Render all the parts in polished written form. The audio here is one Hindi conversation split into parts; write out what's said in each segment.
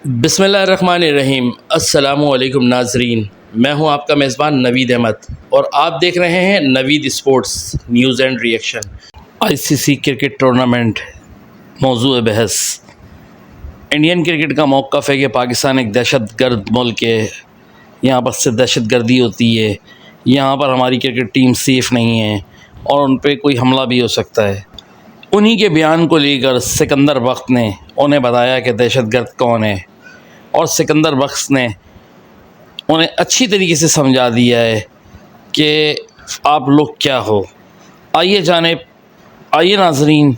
बिस्मिल्लाहिर्रहमानिर्रहीम। अस्सलामुअलैकुम नाजरीन, मैं हूं आपका मेज़बान नवीद अहमद और आप देख रहे हैं Naveed sports news and reaction. ICC cricket tournament मौजूद बहस। इंडियन क्रिकेट का मौक़िफ़ है कि पाकिस्तान एक दहशतगर्द मुल्क है, यहाँ पर से दहशतगर्दी होती है, यहाँ पर हमारी क्रिकेट टीम सेफ़ नहीं है और उन पर कोई हमला भी हो सकता है। उन्हीं के बयान को लेकर सिकंदर बख्त ने उन्हें बताया कि दहशतगर्द कौन है और सिकंदर बख्त ने उन्हें अच्छी तरीके से समझा दिया है कि आप लोग क्या हो। आइए नाजरीन,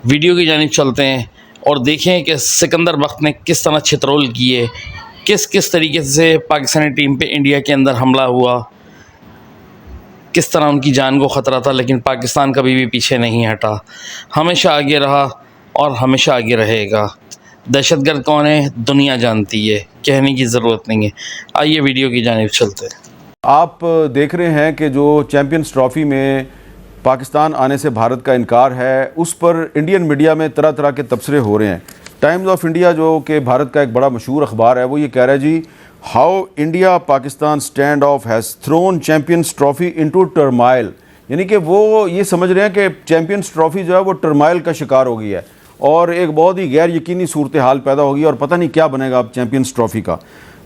वीडियो की जानिब चलते हैं और देखें कि सिकंदर बख्त ने किस तरह छितरोल किए, किस तरीके से पाकिस्तानी टीम पे इंडिया के अंदर हमला हुआ, किस तरह उनकी जान को ख़तरा था, लेकिन पाकिस्तान कभी भी पीछे नहीं हटा, हमेशा आगे रहा और हमेशा आगे रहेगा। दहशतगर्द कौन है दुनिया जानती है, कहने की ज़रूरत नहीं है। आइए वीडियो की जानिब चलते हैं। आप देख रहे हैं कि जो चैम्पियंस ट्रॉफ़ी में पाकिस्तान आने से भारत का इनकार है, उस पर इंडियन मीडिया में तरह तरह के तबसरे हो रहे हैं। टाइम्स ऑफ इंडिया जो कि भारत का एक बड़ा मशहूर अखबार है, वो ये कह रहा है जी, how India Pakistan standoff has thrown Champions Trophy into turmoil. यानी कि वो ये समझ रहे हैं कि चैम्पियंस ट्रॉफ़ी जो है वो टर्माइल का शिकार हो गई है और एक बहुत ही गैर यकीनी सूरत हाल पैदा होगी और पता नहीं क्या बनेगा अब चैम्पियंस ट्रॉफ़ी का।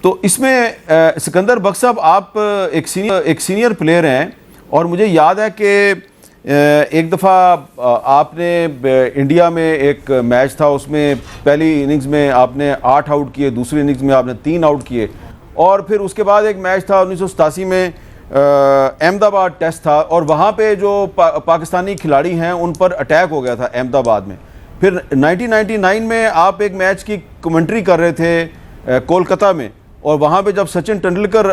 तो इसमें सिकंदर बख्त साहब, आप एक सीनियर प्लेयर हैं और मुझे याद है कि एक दफ़ा आपने इंडिया में एक मैच था, उसमें पहली इनिंग्स में आपने 8 आउट किए, दूसरी इनिंग्स में आपने 3 आउट किए और फिर उसके बाद एक मैच था 1987 में अहमदाबाद टेस्ट था और वहाँ पे जो पाकिस्तानी खिलाड़ी हैं उन पर अटैक हो गया था अहमदाबाद में। फिर 1999 में आप एक मैच की कमेंट्री कर रहे थे कोलकाता में और वहाँ पे जब सचिन तेंदुलकर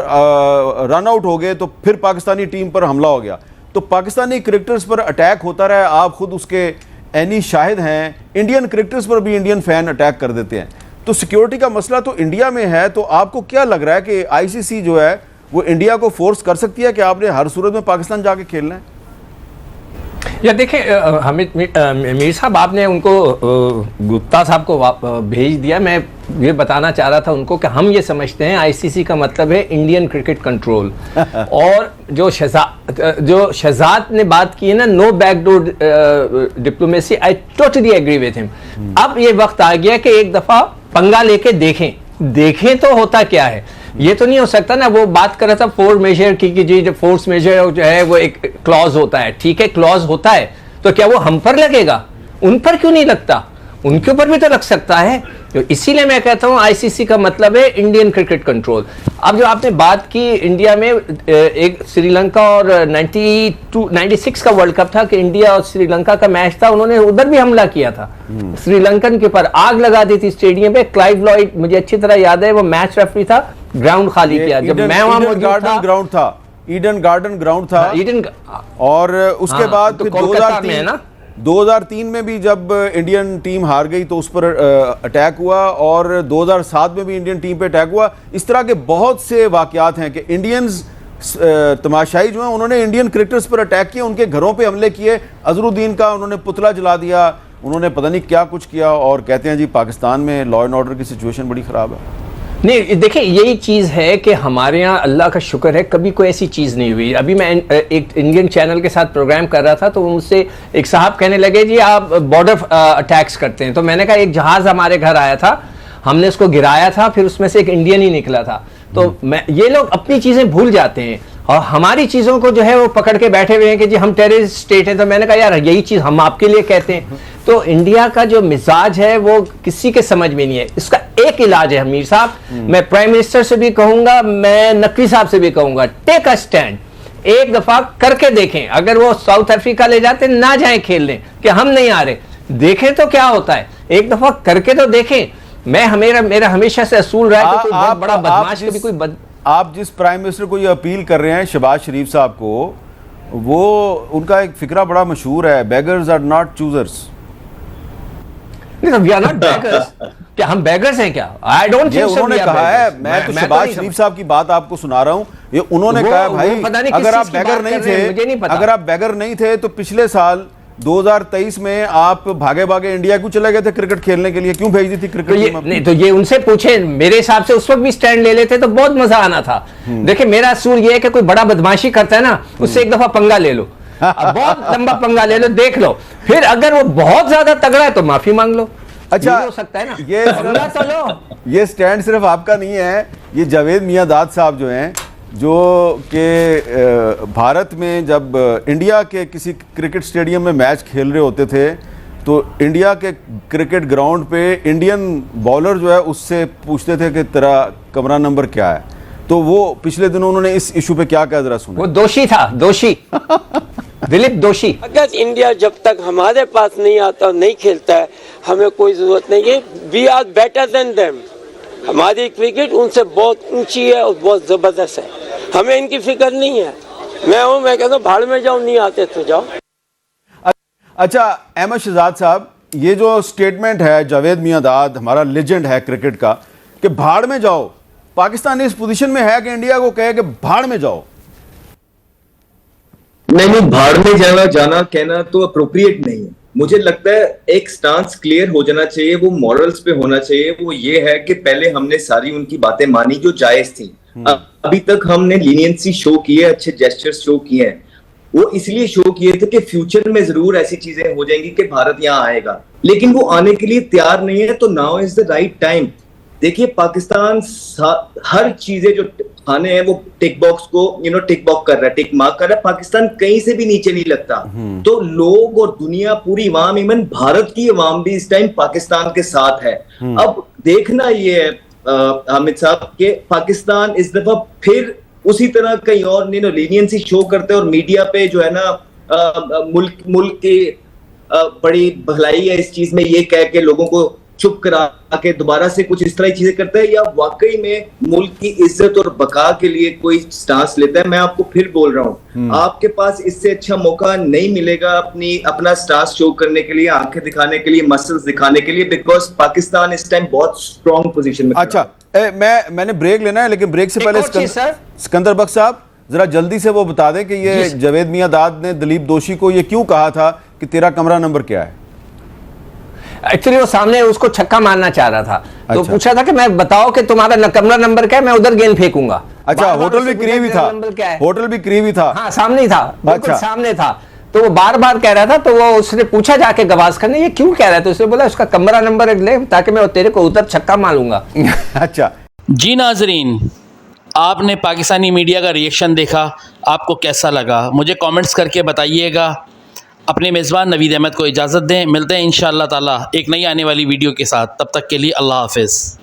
रन आउट हो गए तो फिर पाकिस्तानी टीम पर हमला हो गया। तो पाकिस्तानी क्रिकेटर्स पर अटैक होता रहा, आप खुद उसके ऐनी शाहिद हैं। इंडियन क्रिकेटर्स पर भी इंडियन फ़ैन अटैक कर देते हैं। तो सिक्योरिटी का मसला तो इंडिया में है। तो आपको क्या लग रहा है कि आईसीसी जो है वो इंडिया को फोर्स कर सकती है कि आपने हर सूरत में पाकिस्तान जाके खेलना है? या देखें, हमें मीर साहब, आपने उनको गुप्ता साहब को भेज दिया। मैं ये बताना चाह रहा था उनको कि हम ये समझते हैं आईसीसी का मतलब है इंडियन क्रिकेट कंट्रोल। और जो शहजाद ने बात की है ना, no backdoor diplomacy, I totally agree with him. अब ये वक्त आ गया कि एक दफा पंगा लेके देखें तो होता क्या है। ये तो नहीं हो सकता ना, वो बात कर रहा था फोर्स मेजर की कि जी जो फोर्स मेजर जो है वो एक क्लॉज होता है। ठीक है, क्लॉज होता है तो क्या वो हम पर लगेगा? उन पर क्यों नहीं लगता? उनके ऊपर भी तो लग सकता है। तो इसीलिए मैं कहता हूं आईसीसी का मतलब है इंडियन क्रिकेट कंट्रोल। अब जो आपने बात की इंडिया में, एक श्रीलंका और 96 का वर्ल्ड कप था कि इंडिया और श्रीलंका का मैच था, उन्होंने उधर भी हमला किया था, श्रीलंकन के ऊपर आग लगा दी थी स्टेडियम पे। क्लाइव लॉयड, मुझे अच्छी तरह याद है, वो मैच रेफरी था, ग्राउंड खाली किया जब मैं वहां मौजूद था। ईडन गार्डन ग्राउंड था और उसके बाद तो कोलकाता में है ना, 2003 में भी जब इंडियन टीम हार गई तो उस पर अटैक हुआ और 2007 में भी इंडियन टीम पे अटैक हुआ। इस तरह के बहुत से वाकयात हैं कि इंडियंस तमाशाई जो हैं उन्होंने इंडियन क्रिकेटर्स पर अटैक किए, उनके घरों पे हमले किए। अजहरुद्दीन का उन्होंने पुतला जला दिया, उन्होंने पता नहीं क्या कुछ किया और कहते हैं जी पाकिस्तान में लॉ एंड ऑर्डर की सिचुएशन बड़ी ख़राब है। नहीं, देखिए यही चीज़ है कि हमारे यहाँ अल्लाह का शुक्र है कभी कोई ऐसी चीज़ नहीं हुई। अभी मैं एक इंडियन चैनल के साथ प्रोग्राम कर रहा था तो मुझसे एक साहब कहने लगे जी आप बॉर्डर अटैक्स करते हैं। तो मैंने कहा एक जहाज़ हमारे घर आया था, हमने उसको गिराया था, फिर उसमें से एक इंडियन ही निकला था। तो ये लोग अपनी चीज़ें भूल जाते हैं और हमारी चीज़ों को जो है वो पकड़ के बैठे हुए हैं कि जी हम टेररिस्ट स्टेट हैं। तो मैंने कहा यार यही चीज़ हम आपके लिए कहते हैं। तो इंडिया का जो मिजाज है वो किसी के समझ में नहीं है। इसका एक इलाज है मीर साहब, मैं प्राइम मिनिस्टर से भी कहूंगा, मैं नकवी साहब से भी कहूंगा, टेक अ स्टैंड, एक दफा करके देखें। अगर वो साउथ अफ्रीका ले जाते ना जाएं खेलने कि हम नहीं आ रहे, देखें तो क्या होता है, एक दफा करके तो देखें। मेरा हमेशा से असूल रहा है कि कोई बहुत बड़ा बदमाश कभी कोई आप जिस प्राइम मिनिस्टर को ये अपील कर रहे हैं शहबाज शरीफ साहब को, वो उनका एक फिक्रा बड़ा मशहूर है, beggars are not choosers. We are not beggars। क्या हम बेगर्स हैं क्या? I don't think so। उन्होंने कहा है, मैं तो शहबाज शरीफ साहब की बात आपको सुना रहा हूं। ये उन्होंने कहा भाई अगर आप बेगर नहीं थे तो पिछले साल 2023 में आप भागे भागे इंडिया क्यों चले गए थे क्रिकेट खेलने के लिए? क्यों भेज दी थी क्रिकेट तो ये टीम आपने? नहीं, तो ये उनसे पूछे। मेरे हिसाब से उस वक्त भी स्टैंड ले लेते तो बहुत मजा आना था। देखिए मेरा असूल ये है कि कोई बड़ा बदमाशी करता है ना, उससे एक दफा पंगा ले लो, बहुत लंबा पंगा ले लो, देख लो, फिर अगर वो बहुत ज्यादा तगड़ा है तो माफी मांग लो। अच्छा, हो सकता है ना, ये पंगा तो लो। ये स्टैंड सिर्फ आपका नहीं है, ये जावेद मियांदाद साहब जो हैं, जो कि भारत में जब इंडिया के किसी क्रिकेट स्टेडियम में मैच खेल रहे होते थे तो इंडिया के क्रिकेट ग्राउंड पे इंडियन बॉलर जो है उससे पूछते थे कि तेरा कमरा नंबर क्या है। तो वो पिछले दिनों उन्होंने इस इशू पे क्या कहा, जरा सुनो। वो दोषी था, दोषी दिलीप दोषी। अगर इंडिया जब तक हमारे पास नहीं आता और नहीं खेलता है, हमें कोई जरूरत नहीं है। We are better than them. हमारी क्रिकेट उनसे बहुत ऊंची है और बहुत जबरदस्त है, हमें इनकी फिक्र नहीं है। मैं कहता हूँ भाड़ में जाओ, नहीं आते तो जाओ। अच्छा अहमद शहजाद साहब, ये जो स्टेटमेंट है जावेद मियांदाद, हमारा लेजेंड है क्रिकेट का, कि भाड़ में जाओ, पाकिस्तान इस पोजीशन में है कि इंडिया को कहे कि भाड़ में जाओ? नहीं, भाड़ में जाना कहना तो अप्रोप्रिएट नहीं है। मुझे लगता है एक स्टांस क्लियर हो जाना चाहिए, वो मॉरल्स पे होना चाहिए। वो ये है कि पहले हमने सारी उनकी बातें मानी जो जायज थी। अभी तक हमने लीनियंसी शो की है, अच्छे जेस्चर्स शो किए हैं। वो इसलिए शो किए थे कि फ्यूचर में जरूर ऐसी चीजें हो जाएंगी कि भारत यहाँ आएगा, लेकिन वो आने के लिए तैयार नहीं है। तो now is the right time. देखिए पाकिस्तान हर चीजें जो खाने हैं वो टिक बॉक्स को टिक बॉक्स कर रहा है, टिक मार्क कर रहा है। पाकिस्तान कहीं से भी नीचे नहीं लगता। तो लोग और दुनिया, पूरी अवाम, इवन भारत की अवाम भी इस टाइम पाकिस्तान के साथ है। अब देखना ये है हामिद साहब के पाकिस्तान इस दफा फिर उसी तरह कहीं और लीनियंसी शो करते हैं और मीडिया पे जो है ना मुल्क की बड़ी भलाई है इस चीज में ये कह के लोगों को चुप करा के दोबारा से कुछ इस तरह की चीजें करता है, या वाकई में मुल्क की इज्जत और बका के लिए कोई स्टांस लेता है। मैं आपको फिर बोल रहा हूँ, आपके पास इससे अच्छा मौका नहीं मिलेगा अपना स्टांस शो करने के लिए, आंखें दिखाने के लिए, मसल्स दिखाने के लिए, बिकॉज पाकिस्तान इस टाइम बहुत स्ट्रॉन्ग पोजीशन में। अच्छा मैंने ब्रेक लेना है, लेकिन ब्रेक से पहले सिकंदर बख्श साहब जरा जल्दी से वो बता दें कि ये जावेद मियांदाद ने दिलीप दोषी को ये क्यों कहा था कि तेरा कमरा नंबर क्या है? एक्चुअली वो सामने उसको छक्का मारना चाह रहा था। तो पूछा था कि मैं बताओ कि तुम्हारा कमरा नंबर क्या है, मैं उधर गेंद फेंकूंगा। अच्छा, होटल भी करीब ही था, होटल भी करीब ही था। हाँ, सामने ही था, अच्छा, सामने था। तो वो बार बार कह रहा था, तो वो उसने पूछा जाके गवास्कर ने, ये क्यों कह रहा है? तो उसने बोला उसका कमरा नंबर ले ताकि मैं तेरे को उधर छक्का मारूंगा। अच्छा जी नाजरीन, आपने पाकिस्तानी मीडिया का रिएक्शन देखा, आपको कैसा लगा मुझे कमेंट्स करके बताइएगा। अपने मेज़बान नवीद अहमद को इजाज़त दें, मिलते हैं इंशाअल्लाह ताला एक नई आने वाली वीडियो के साथ। तब तक के लिए अल्लाह हाफ़िज़।